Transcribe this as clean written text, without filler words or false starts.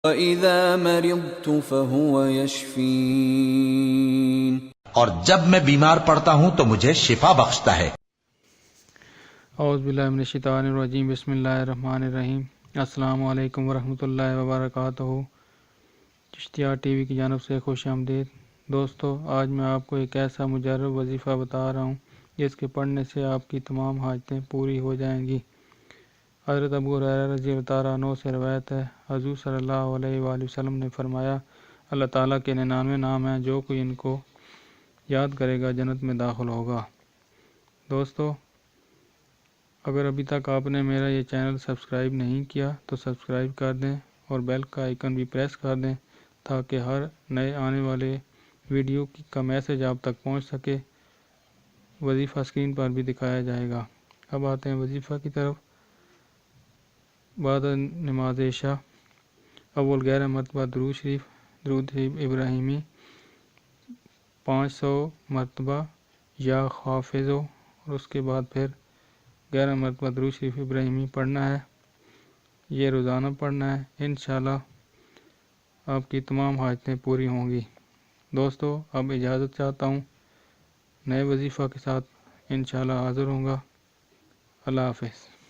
وَإِذَا مَرِضْتُ فَهُوَ يَشْفِينِ اور جب میں بیمار پڑتا ہوں تو مجھے شفا بخشتا ہے۔ اعوذ باللہ من الشیطان الرجیم، بسم اللہ الرحمن الرحیم۔ السلام علیکم ورحمۃ اللہ وبرکاتہ۔ چشتیہ ٹی وی کی جانب سے خوش آمدید۔ دوستو، آج میں آپ کو ایک ایسا مجرب وظیفہ بتا رہا ہوں جس کے پڑھنے سے آپ کی تمام حاجتیں پوری ہو جائیں گی۔ حضرت ابو ہریرہ رضی اللہ تعالیٰ عنہ سے روایت ہے، حضور صلی اللہ علیہ وآلہ وسلم نے فرمایا، اللہ تعالیٰ کے 99 نام ہیں، جو کوئی ان کو یاد کرے گا جنت میں داخل ہوگا۔ دوستو، اگر ابھی تک آپ نے میرا یہ چینل سبسکرائب نہیں کیا تو سبسکرائب کر دیں اور بیل کا آئیکن بھی پریس کر دیں تاکہ ہر نئے آنے والے ویڈیو کا میسج آپ تک پہنچ سکے۔ وظیفہ اسکرین پر بھی دکھایا جائے گا۔ اب آتے ہیں وظیفہ کی طرف۔ بعد نماز عشاء اول 11 مرتبہ درود شریف ابراہیمی 500 مرتبہ یا حافظو، اور اس کے بعد پھر 11 مرتبہ درود شریف ابراہیمی پڑھنا ہے۔ یہ روزانہ پڑھنا ہے، انشاءاللہ آپ کی تمام حاجتیں پوری ہوں گی۔ دوستو، اب اجازت چاہتا ہوں، نئے وظیفہ کے ساتھ انشاءاللہ حاضر ہوں گا۔ اللہ حافظ۔